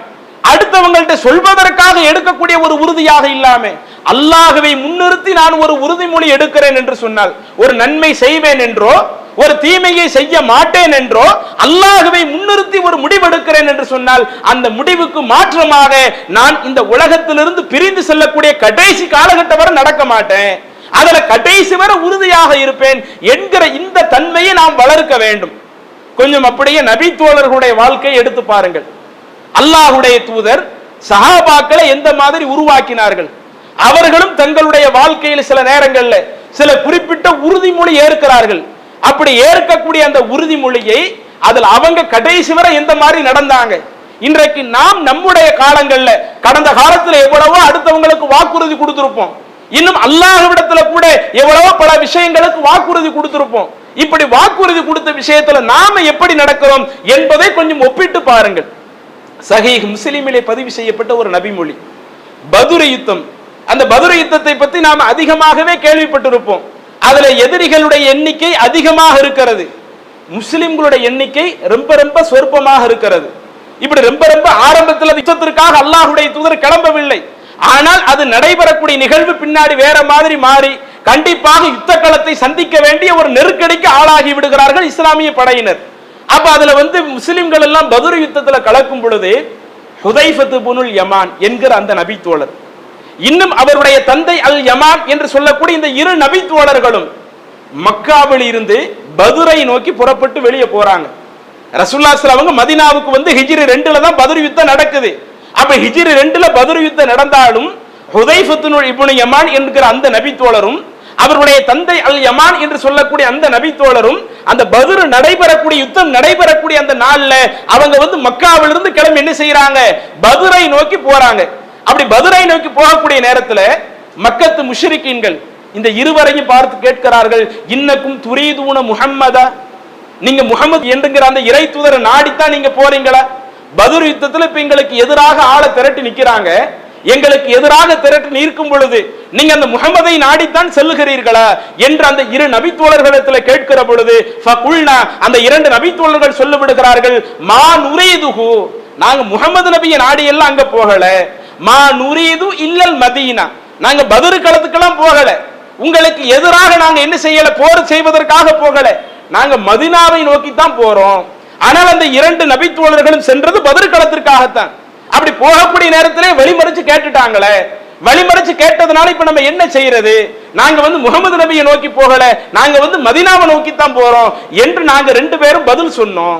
அடுத்தவங்கள்ட்ட சொல்வதற்காக எடுக்கக்கூடிய ஒரு உறுதியாக இல்லாம, அல்லாஹ்வை முன்னிறுத்தி நான் ஒரு உறுதிமொழி எடுக்கிறேன் என்று சொன்னால், ஒரு நன்மை செய்வேன் என்றோ ஒரு தீமையை செய்ய மாட்டேன் என்றோ அல்லாஹ்வை முன்னிறுத்தி ஒரு முடிவெடுக்கிறேன் என்று சொன்னால் அந்த முடிவுக்கு மாற்றமாக நான் இந்த உலகத்திலிருந்து பிரிந்து செல்லக்கூடிய கடைசி காலகட்டம் வரை நடக்க மாட்டேன், அதுல கடைசி வரை உறுதியாக இருப்பேன் என்கிற இந்த தன்மையை நாம் வளர்க்க வேண்டும். கொஞ்சம் அப்படியே நபி தோழர்களுடைய வாழ்க்கையை எடுத்து பாருங்கள். அல்லாஹ்வுடைய தூதர் சஹாபாக்களை எந்த மாதிரி உருவாக்கினார்கள். அவர்களும் தங்களுடைய வாழ்க்கையில் சில நேரங்கள்ல சில குறிப்பிட்ட உறுதிமொழி ஏற்கிறார்கள். அப்படி ஏற்கக்கூடிய அந்த உறுதிமொழியை அதில் அவங்க கடைசி வரை எந்த மாதிரி நடந்தாங்க. இன்றைக்கு நாம் நம்முடைய காலங்கள்ல கடந்த காலத்துல எவ்வளவோ அடுத்தவங்களுக்கு வாக்குறுதி கொடுத்திருப்போம், இன்னும் அல்லாஹ்விடத்துல கூட எவ்வளவோ பல விஷயங்களுக்கு வாக்குறுதி கொடுத்திருப்போம். இப்படி வாக்குறுதி கொடுத்த விஷயத்துல நாம எப்படி நடக்கிறோம் என்பதை கொஞ்சம் ஒப்பிட்டு பாருங்கள். சஹீஹ் முஸ்லிமிலே பதிவு செய்யப்பட்ட ஒரு நபிமொழி, பதுர் யுத்தம். அந்த பதுர் யுத்தத்தை பத்தி நாம் அதிகமாகவே கேள்விப்பட்டிருப்போம். அதுல எதிரிகளுடைய எண்ணிக்கை அதிகமாக இருக்கிறது, முஸ்லிம்களுடைய எண்ணிக்கை ரொம்ப ரொம்ப சொற்பமாக இருக்கிறது. இப்படி ரொம்ப ரொம்ப ஆரம்பத்தில் யுத்தத்திற்காக அல்லாஹ்வுடைய தூதர் கிளம்பவில்லை, ஆனால் அது நடைபெறக்கூடிய நிகழ்வு பின்னாடி வேற மாதிரி மாறி கண்டிப்பாக யுத்த களத்தை சந்திக்க வேண்டிய ஒரு நெருக்கடிக்கு ஆளாகி விடுகிறார்கள் இஸ்லாமிய படையினர். அப்ப அதுல முஸ்லிம்கள் எல்லாம் பதுர் யுத்தத்துல கலக்கும் பொழுது ஹுதைஃபத் இப்னுல் யமான் என்கிற அந்த நபி தோழர், இன்னும் அவருடைய தந்தை அல் யமான் என்று சொல்லக்கூடிய இந்த 2 நபி தோழர்களும் மக்காவில் இருந்து பதுரை நோக்கி புறப்பட்டு வெளியே போறாங்க. ரசூலுல்லாஹி ஸல்லல்லாஹு அலைஹி வஸல்லம் மதீனாவுக்கு வந்து ஹிஜ்ரி 2ல தான் பத்ர் யுத்தம் நடக்குது. அப்ப ஹிஜ்ரி 2ல பத்ர் யுத்தம் நடந்தாலும் ஹுதைஃபத்துன் இப்னு யமான் என்கிற அந்த நபி தோழரும் அவருடைய தந்தை அல் யமான் என்று சொல்லக்கூடிய அந்த நபி தோழரும் அந்த பத்ர் நடைபெறக்கூடிய யுத்தம் நடைபெறக்கூடிய அந்த நாள்ல அவங்க வந்து மக்காவிலிருந்து கிளம்பி என்ன செய்யறாங்க, பதுரை நோக்கி போறாங்க. அப்படி பதுரை நோக்கி போகக்கூடிய நேரத்துல மக்கத்து முஷ்ரிக்கீன்கள் இந்த இருவரையும் பார்த்து கேட்கிறார்கள், இன்னக்கும் துரீதுன முஹம்மதா, நீங்க முகமது என்கிற அந்த இறை தூதரை நாடித்தான் நீங்க போறீங்களா? பதுர் யுத்தத்துல இப்ப எங்களுக்கு எதிராக ஆளை திரட்டி நிக்கிறாங்க, எங்களுக்கு எதிராக திரட்டி நிற்கும் பொழுது நீங்க அந்த முகமதை நாடித்தான் செல்லுகிறீர்களா என்று அந்த இரு நபித்தோழர்களிடத்தில் கேட்கிற பொழுது ஃபகுல்னா, அந்த இரண்டு நபித்தோழர்கள் சொல்ல விடுகிறார்கள், மா நுரீதுஹு, நாங்க முகமது நபியை நாடி எல்லாம் அங்க போகல, மா நுரீது இல்லல் மதீனா, நாங்க பதுர் களத்துக்கெல்லாம் போகல, உங்களுக்கு எதிராக நாங்க என்ன செய்யல, போர் செய்வதற்காக போகல, நாங்க மதீனாவை நோக்கித்தான் போறோம். ஆனால் அந்த இரண்டு நபித்தோழர்களும் சென்றது பதுர் களத்திற்காகத்தான். அப்படி போகக்கூடிய நேரத்திலே வழிமறிச்சு கேட்டுட்டாங்களே, வழிமறிச்சு கேட்டதுனால இப்ப நம்ம என்ன செய்யறது, நாங்க வந்து முகமது நபியை நோக்கி போகல, நாங்க வந்து மதீனாவை நோக்கித்தான் போறோம் என்று நாங்க ரெண்டு பேரும் பதில் சொன்னோம்.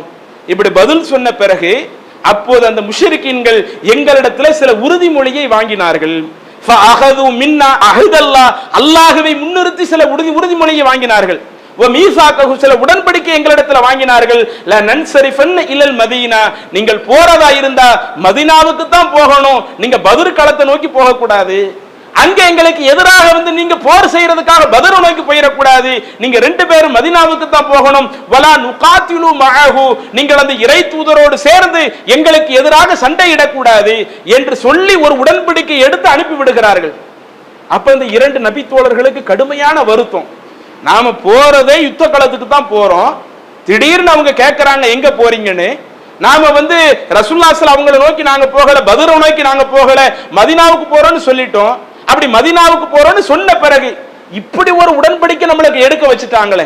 இப்படி பதில் சொன்ன பிறகு அப்போது அந்த முஷ்ரிக்கீன்கள் எங்களிடத்துல சில உறுதிமொழியை வாங்கினார்கள். அல்லாஹ்வை முன்னிறுத்தி சில உறுதிமொழியை வாங்கினார்கள். சில உடன்படிக்கை எங்களிடத்தில் வாங்கினார்கள். நீங்கள் போறதா இருந்தா மதீனாவுக்கு தான் போகணும், நீங்க பத்ர் களத்தை நோக்கி போக கூடாது. அங்க எங்களுக்கு எதிராக வந்து நீங்க போர் செய்யறதுக்காக பத்ர் நோக்கி போயிடக்கூடாது, நீங்க ரெண்டு பேரும் மதீனாவுக்கு தான் போகணும். வலா நுகாத்திலு மஅஹு, நீங்கள் அந்த இறை தூதரோடு சேர்ந்து எங்களுக்கு எதிராக சண்டையிடக்கூடாது என்று சொல்லி ஒரு உடன்படிக்கை எடுத்து அனுப்பி விடுகிறார்கள். அப்ப இந்த இரண்டு நபி தோழர்களுக்கு கடுமையான வருத்தம், நாம போறதே யுத்த களத்துக்கு தான் போறோம், திடீர்னு அவங்க கேட்கறாங்க எங்க போறீங்கன்னு. நாம வந்து ரசூலுல்லாஹி ஸல்லல்லாஹு அவங்களை நோக்கி நாங்க போகல, பத்ரை நோக்கி நாங்க போகல, மதீனாவுக்கு போறோம்னு சொல்லிட்டோம். அப்படி மதீனாவுக்கு போறோம்னு சொன்ன பிறகு இப்படி ஒரு உடன்படிக்கை நம்மளுக்கு எடுக்க வச்சுட்டாங்களே,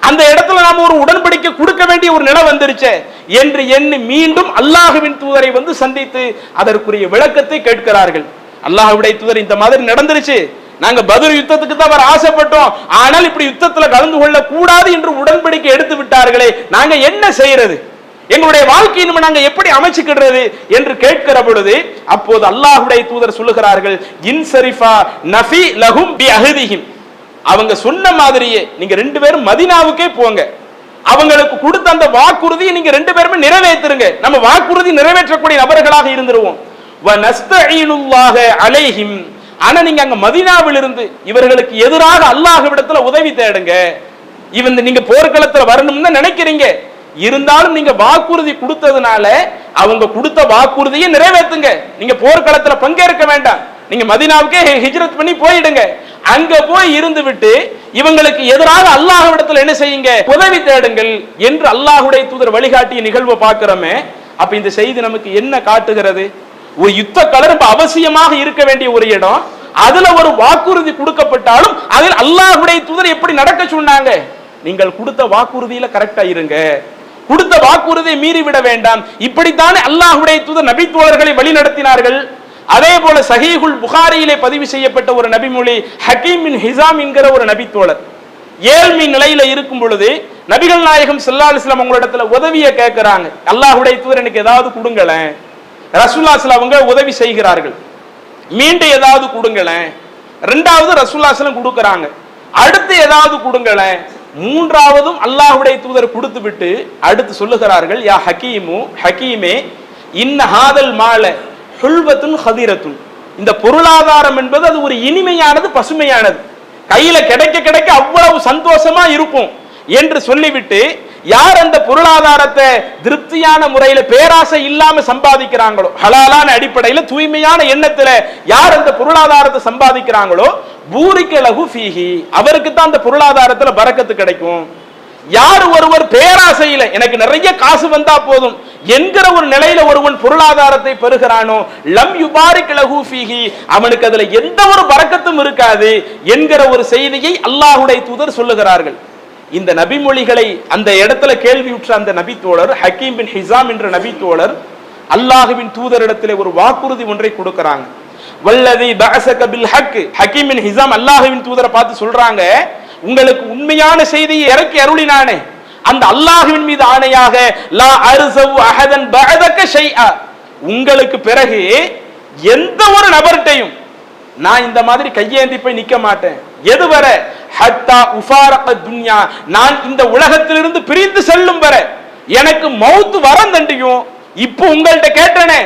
அந்த இடத்துல நாம ஒரு உடன்படிக்கை கொடுக்க வேண்டிய ஒரு நிலை வந்துருச்சே என்று எண்ணி மீண்டும் அல்லாஹ்வின் தூதரை வந்து சந்தித்து அதற்குரிய விளக்கத்தை கேட்கிறார்கள். அல்லாஹ்வுடைய தூதர், இந்த மாதிரி நடந்துருச்சு, நாங்க பத்ர் யுத்தத்துக்கு தான் வர ஆசைப்பட்டோம், ஆனால் இப்படி யுத்தத்துல கலந்து கொள்ள கூடாது என்று உடன்படிக்கை எடுத்து விட்டார்களே, நாங்க என்ன செய்யறது, எங்களுடைய வாழ்க்கையை நாங்க எப்படி அமைச்சுக்கிறது என்று கேட்கிற பொழுது அப்போது அல்லாஹ்வுடைய தூதர் சொல்லுகிறார்கள், இன்சரிஃபா நஃபி லஹும் பி அஹதிஹிம், அவங்க சொன்ன மாதிரியே நீங்க ரெண்டு பேரும் மதீனாவுக்கே போங்க, அவங்களுக்கு கொடுத்த அந்த வாக்குறுதியை நீங்க ரெண்டு பேருமே நிறைவேற்றுங்க, நம்ம வாக்குறுதி நிறைவேற்றக்கூடிய நபர்களாக இருந்துருவோம். வ நஸ்தஈனுல்லாஹ அலைஹிம், ஆனா நீங்க அங்க மதீனாவில் இருந்து இவர்களுக்கு எதிராக அல்லாஹ்விடத்துல உதவி தேடுங்க. இவன் நீங்க போர்க்களத்துல வரணும்னு நினைக்கிறீங்க, இருந்தாலும் நீங்க வாக்குறுதி கொடுத்ததுனால அவங்க கொடுத்த வாக்குறுதியை நிறைவேற்றுங்க, நீங்க போர்க்களத்துல பங்கேற்க வேண்டாம், நீங்க மதீனாவுக்கே ஹிஜ்ரத் பண்ணி போயிடுங்க, அங்க போய் இருந்து விட்டு இவங்களுக்கு எதிராக அல்லாஹ்விடத்துல என்ன செய்யுங்க, உதவி தேடுங்கள் என்று அல்லாஹ்வுடைய தூதர் வழிகாட்டிய நிகழ்வை பார்க்கிறோமே. அப்ப இந்த செய்தி நமக்கு என்ன காட்டுகிறது, ஒரு யுத்த களம் ரொம்ப அவசியமாக இருக்க வேண்டிய ஒரு இடம், அதுல ஒரு வாக்குறுதி கொடுக்கப்பட்டாலும் அதில் அல்லாஹ்வுடைய தூதர் எப்படி நடக்க சொன்னாங்க, நீங்கள் கொடுத்த வாக்குறுதியில கரெக்டா இருங்க, கொடுத்த வாக்குறுதியை மீறி விட வேண்டாம். இப்படித்தானே அல்லாஹ்வுடைய தூதர் நபி தோழர்களை வழி நடத்தினார்கள். அதே போல சஹீஹுல் புகாரியிலே பதிவு செய்யப்பட்ட ஒரு நபிமொழி, ஹக்கீம் பின் ஹிசாம் என்கிற ஒரு நபி தோழர் ஏழ்மை நிலையில இருக்கும் பொழுது நபிகள் நாயகம் ஸல்லல்லாஹு அலைஹி வஸல்லம் உங்களிடத்துல உதவியை கேட்கிறாங்க, அல்லாஹ்வுடைய தூதர் எனக்கு ஏதாவது கொடுங்களேன். ரசூலுல்லாஹி ஸல்லல்லாஹு அவங்க உதவி செய்கிறார்கள், மீண்டும் ஏதாவது கொடுங்களேன். ரெண்டாவது ரசூலுல்லாஹி ஸல்லல்லாஹு கொடுக்கறாங்க, அடுத்து ஏதாவது கொடுங்களேன். மூன்றாவதும் அல்லாஹ்வுடைய தூதர் கொடுத்து விட்டு அடுத்து சொல்லுகிறார்கள், யா ஹக்கீமு, ஹக்கீமே, இன்ன ஹாதல் மால ஹுல்வத்துன் ஹதீரத்துன், இந்த பொருளாதாரம் என்பது அது ஒரு இனிமையானது, பசுமையானது, கையில கிடைக்க கிடைக்க அவ்வளவு சந்தோஷமா இருக்கும் என்று சொல்லிவிட்டு, யார் அந்த பொருளாதாரத்தை திருப்தியான முறையில பேராசை இல்லாம சம்பாதிக்கிறாங்களோ, ஹலாலான அடிப்படையில தூய்மையான எண்ணத்துல யார் அந்த பொருளாதாரத்தை சம்பாதிக்கிறாங்களோ, பூரிக்க லஹு ஃபீஹி, அவருக்கு தான் அந்த பொருளாதாரத்துல பரக்கத்து கிடைக்கும். யார் ஒருவர் பேராசையில எனக்கு நிறைய காசு வந்தா போதும் என்கிற ஒரு நிலையில ஒருவன் பொருளாதாரத்தை பெறுகிறானோ, லம் யுபாரிக் லஹு ஃபீஹி, அவனுக்கு அதுல எந்த ஒரு பரக்கத்தும் இருக்காது என்கிற ஒரு செய்தியை அல்லாஹ்வுடைய தூதர் சொல்லுகிறார்கள். இந்த நபிமொழிகளை அந்த இடத்துல கேள்வியுற்ற அந்த நபி தோழர் ஹக்கீம் பின் ஹிசாம் என்ற நபி தோழர் அல்லாஹ்வின் தூதரிடத்திலே ஒரு வாக்குறுதி ஒன்றை கொடுக்கறாங்க. வல்லதி பஅஸக பில் ஹக், ஹக்கீம் பின் ஹிசாம் அல்லாஹ்வின் தூதரை பார்த்து சொல்றாங்க, உங்களுக்கு உண்மையான செய்தியை இறக்கி அருளினானே அந்த அல்லாஹ்வின் மீது ஆணையாக லா அர்ஸவு அஹதன் பஅதக ஷைஆ, உங்களுக்கு பிறகு எந்த ஒரு நபர்கிட்டையும் நான் இந்த மாதிரி கையேந்தி போய் நிக்க மாட்டேன். எதுவரை? ஹத்தா உஃபாரக துன்யா, நான் இந்த உலகத்திலிருந்து பிரிந்து செல்லும் வரை, எனக்கு மௌத் வரந்தண்டியும். இப்போ உங்கள்கிட்ட கேட்டனே,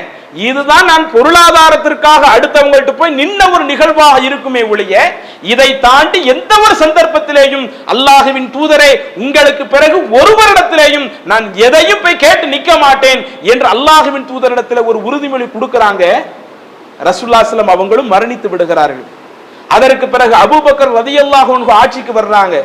இதுதான் நான் பொருளாதாரத்திற்காக அடுத்தவங்கள்ட்ட போய் நின்ன ஒரு நிகழ்வாக இருக்குமே ஒழிய, இதை தாண்டி எந்த ஒரு சந்தர்ப்பத்திலேயும் அல்லாஹ்வின் தூதரே உங்களுக்கு பிறகு ஒரு வருடத்திலேயும் நான் எதையும் போய் கேட்டு நிக்க மாட்டேன் என்று அல்லாஹ்வின் தூதரிடத்தில் ஒரு உறுதிமொழி கொடுக்கிறாங்க. ரசூலுல்லாஹி ஸல்லல்லாஹு அலைஹி வஸல்லம் அவங்களும் மரணித்து விடுகிறார்கள். அதற்கு பிறகு அபூபக்கர் ரலியல்லாஹு அன்ஹு ஆட்சிக்கு வர்றாங்க.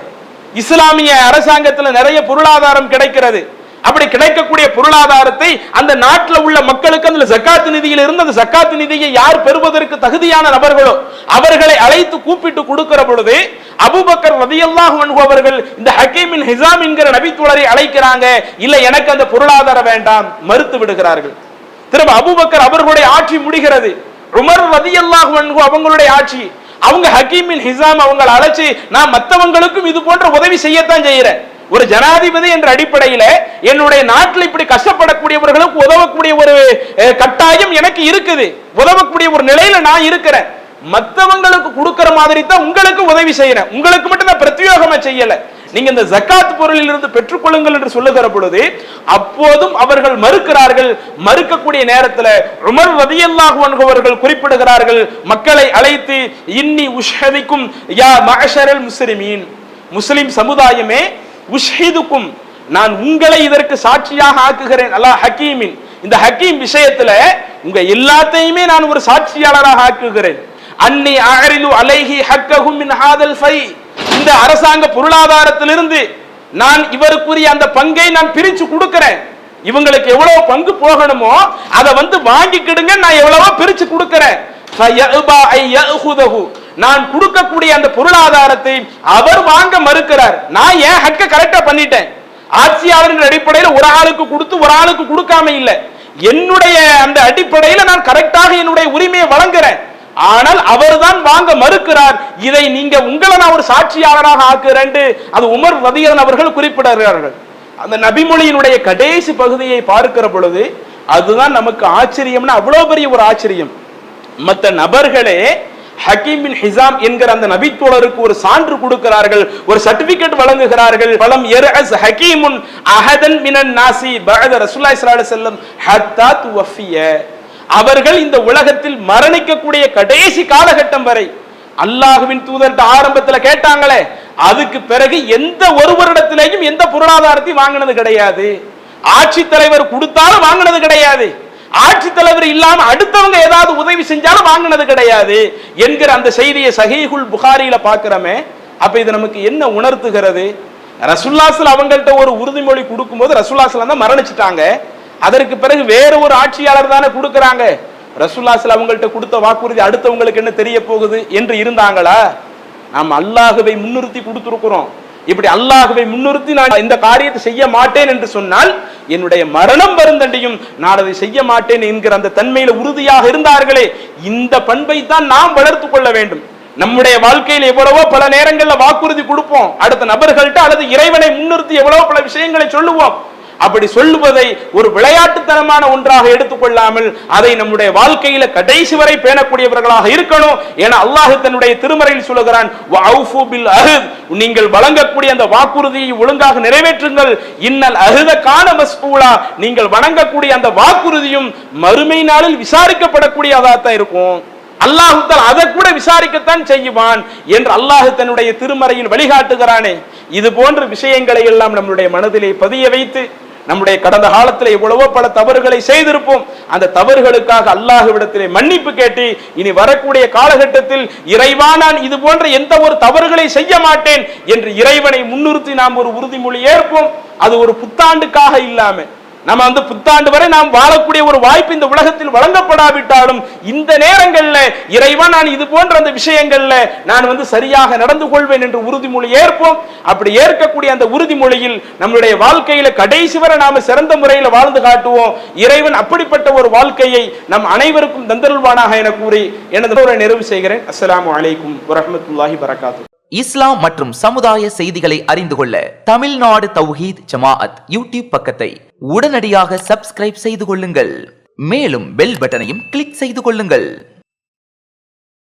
இஸ்லாமிய அரசாங்கத்தில் நிறைய பொருளாதாரம் கிடைக்கிறது. அப்படி கிடைக்கக்கூடிய பொருளாதாரத்தை அந்த நாட்டில் உள்ள மக்களுக்கு அந்த ஜக்காத் நிதியில் இருந்து அந்த ஜக்காத் நிதியை யார் பெறுவதற்கு தகுதியான நபர்களோ அவர்களை அழைத்து கூப்பிட்டு கொடுக்கிற பொழுது அபூபக்கர் ரலியல்லாஹு அன்ஹு அவர்கள் இந்த ஹக்கீம் பின் ஹிஸாம் என்கிற நபித்தோழரை அழைக்கிறாங்க. இல்ல, எனக்கு அந்த பொருளாதாரம் வேண்டாம், மறுத்து விடுகிறார்கள். திரும்ப அபூபக்கர் அவர்களுடைய ஆட்சி முடிகிறது. உமர் ரலியல்லாஹு அன்ஹு அவங்களுடைய ஆட்சி. அவங்க ஹக்கீம் பின் ஹிஸாம் அவங்களை அழைச்சி, நான் மற்றவங்களுக்கும் இது போன்ற உதவி செய்யத்தான் செய்யறேன், ஒரு ஜனாதிபதி என்ற அடிப்படையில என்னுடைய நாட்டில் இப்படி கஷ்டப்படக்கூடியவர்களுக்கு உதவக்கூடிய ஒரு கட்டாயம் எனக்கு இருக்குது, உதவக்கூடிய ஒரு நிலையில நான் இருக்கிறேன். மற்றவங்களுக்கு கொடுக்கிற மாதிரி தான் உங்களுக்கு உதவி செய்யறேன், உங்களுக்கு மட்டும் நான் பிரத்யேகமா செய்யல. நீங்க இந்த ஜக்காத் பொருளில் இருந்து பெற்றுக்கொள்ளுங்கள் என்று சொல்லுகிற பொழுது அப்போதும் அவர்கள் மறுக்கிறார்கள். மறுக்கக்கூடிய நேரத்தில் உமர் ரலியல்லாஹு அன்ஹு அவர்கள் குறிப்பிடுகிறார்கள், மக்களை அழைத்து, இன்னி உஷ்ஹதிக்கும் யா மஅஷரல் முஸ்லிமீன், முஸ்லிம் சமுதாயமே, உஷ்ஹிதுக்கும், நான் உங்களை இதற்கு சாட்சியாக ஆக்குகிறேன். அல்லாஹ் ஹக்கீமின், இந்த ஹக்கீம் விஷயத்துல உங்க எல்லாத்தையுமே நான் ஒரு சாட்சியாளராக ஆக்குகிறேன். அன்னி அஅரிது அலைஹி ஹக்கஹும் மின் ஹாதல் ஃபை, இந்த அரசாங்க பொருளாதாரத்திலிருந்து நான் இவருக்குரிய அந்த பங்கை நான் பிரிச்சு கொடுக்கிறேன். இவங்களுக்கு எவ்வளவு பங்கு போகணுமோ அதை வாங்கிக்கிடுங்க, நான் எவ்வளவோ பிரிச்சு கொடுக்கிறேன். நான் கொடுக்கக்கூடிய அந்த பொருளாதாரத்தை அவர் வாங்க மறுக்கிறார். நான் ஏன் ஹக்க கரெக்டா பண்ணிட்டேன். ஆட்சியாளரின் அடிப்படையில் ஒரு ஆளுக்கு கொடுத்து ஒரு ஆளுக்கு கொடுக்காம இல்ல, என்னுடைய அந்த அடிப்படையில் நான் கரெக்டாக என்னுடைய உரிமையை வழங்குறேன். ஆனால் அவர்தான் வாங்க மறுக்கிறார். இதை நீங்க உங்களை நான் ஒரு சாட்சியாளராக ஆக்குறேன் அது உமர் ரலியல்லாஹு அவர்கள் குறிப்பிடுகிறார்கள். அந்த நபிமொழியினுடைய கடைசி பகுதியை பார்க்கிற பொழுது அதுதான் நமக்கு ஆச்சரியம்னா அவ்வளவு பெரிய ஒரு ஆச்சரியம். மற்ற நபர்களே ஹக்கீம் பின் ஹிஸாம் என்கிற அந்த நபித்தோழருக்கு ஒரு சான்று கொடுக்கிறார்கள், ஒரு சர்டிபிகேட் வழங்குகிறார்கள். பலம் யர்அஸ் ஹக்கீமுன் அஹதன் மினன் நாசி பஅத ரசூலுல்லாஹி ஸல்லல்லாஹு அலைஹி வஸல்லம் ஹத்தா துவஃபிய, அவர்கள் இந்த உலகத்தில் மரணிக்கக்கூடிய கடைசி காலகட்டம் வரை அல்லாஹ்வின் தூதர்கிட்ட ஆரம்பத்தில் கேட்டாங்களே, அதுக்கு பிறகு எந்த ஒருவரிடத்திலேயும் எந்த பொருளாதாரத்தையும் வாங்கினது கிடையாது. ஆட்சி தலைவர் கொடுத்தாலும் வாங்கினது கிடையாது, ஆட்சி தலைவர் இல்லாம அடுத்தவங்க ஏதாவது உதவி செஞ்சாலும் வாங்கினது கிடையாது என்கிற அந்த செய்தியை சஹீஹுல் புகாரியில பார்க்கிறோமே. அப்ப இது நமக்கு என்ன உணர்த்துகிறது? ரசூலுல்லாஹி ஸல்லல்லாஹு அலைஹி அவங்கள்ட்ட ஒரு உறுதிமொழி கொடுக்கும்போது ரசூலுல்லாஹி ஸல்லல்லாஹு அலைஹி மரணிச்சிட்டாங்க. அதற்கு பிறகு வேற ஒரு ஆட்சியாளர் தானே கொடுக்கறாங்க. ரசூலுல்லாஹி ஸல்லல்லாஹு அலைஹி அவங்கள்ட்ட கொடுத்த வாக்குறுதி அடுத்தவங்களுக்கு என்ன தெரிய போகுது என்று இருந்தாங்களா? நாம் அல்லாஹ்வை முன்னிறுத்தி கொடுத்திருக்கிறோம். இப்படி அல்லாஹ்வை முன்னிறுத்தி நான் இந்த காரியத்தை செய்ய மாட்டேன் என்று சொன்னால் என்னுடைய மரணம் வருந்தண்டியும் நான் அதை செய்ய மாட்டேன் என்கிற அந்த தன்மையில உறுதியாக இருந்தார்களே, இந்த பண்பை தான் நாம் வளர்த்து கொள்ள வேண்டும். நம்முடைய வாழ்க்கையில் எவ்வளவோ பல நேரங்களில் வாக்குறுதி கொடுப்போம் அடுத்த நபர்கள்ட்ட, அல்லது இறைவனை முன்னிறுத்தி எவ்வளவோ பல விஷயங்களை சொல்லுவோம். அப்படி சொல்லுவதை ஒரு விளையாட்டுத்தனமான ஒன்றாக எடுத்துக்கொள்ளாமல் அதை நம்முடைய வாழ்க்கையில கடைசி வரை பேணக்கூடியவர்களாக இருக்கணும். ஏன்னா அல்லாஹ் தன்னுடைய திருமறையில் சொல்லுகிறான், வஅஃபு பில் அஹ்த், நீங்கள் வழங்கக்கூடிய அந்த வாக்குறுதியை ஒழுங்காக நிறைவேற்றுங்கள். இன்னல் அஹ்த கான மஸ்ஊலா, நீங்கள் வழங்கக்கூடிய அந்த வாக்குறுதியும் மறுமை நாளில் விசாரிக்கப்படக்கூடியதாக இருக்கும். அல்லாஹ் அதை கூட விசாரிக்கத்தான் செய்வான் என்று அல்லாஹ் தன்னுடைய திருமறையில் வழிகாட்டுகிறானே. இது போன்ற விஷயங்களை எல்லாம் நம்முடைய மனதிலே பதிய வைத்து நம்முடைய கடந்த காலத்தில் எவ்வளவோ பல தவறுகளை செய்திருப்போம். அந்த தவறுகளுக்காக அல்லாஹ்விடத்திலே மன்னிப்பு கேட்டு இனி வரக்கூடிய காலகட்டத்தில் இறைவா நான் இது போன்ற எந்த ஒரு தவறுகளை செய்ய மாட்டேன் என்று இறைவனை முன்னிறுத்தி நாம் ஒரு உறுதிமொழி ஏற்போம். அது ஒரு புத்தாண்டுக்காக இல்லாம நம்ம புத்தாண்டு வரை நாம் வாழக்கூடிய ஒரு வாய்ப்பு இந்த உலகத்தில் வழங்கப்படாவிட்டாலும் இந்த நேரங்கள்ல இறைவா நான் இது போன்ற அந்த விஷயங்கள்ல நான் சரியாக நடந்து கொள்வேன் என்று உறுதிமொழி ஏற்போம். அப்படி ஏற்கக்கூடிய அந்த உறுதிமொழியில் நம்முடைய வாழ்க்கையில கடைசி வரை நாம சிறந்த முறையில் வாழ்ந்து காட்டுவோம். இறைவன் அப்படிப்பட்ட ஒரு வாழ்க்கையை நம் அனைவருக்கும் தந்தருள்வானாக என கூறி எனது நிறைவு செய்கிறேன். அஸ்ஸலாமு அலைக்கும் வரஹ்மத்துல்லாஹி வபரகாத்துஹு. இஸ்லாம் மற்றும் சமுதாய செய்திகளை அறிந்து கொள்ள தமிழ்நாடு தௌஹீத் ஜமாஅத் யூடியூப் பக்கத்தை உடனடியாக சப்ஸ்கிரைப் செய்து கொள்ளுங்கள். மேலும் பெல் பட்டனையும் கிளிக் செய்து கொள்ளுங்கள்.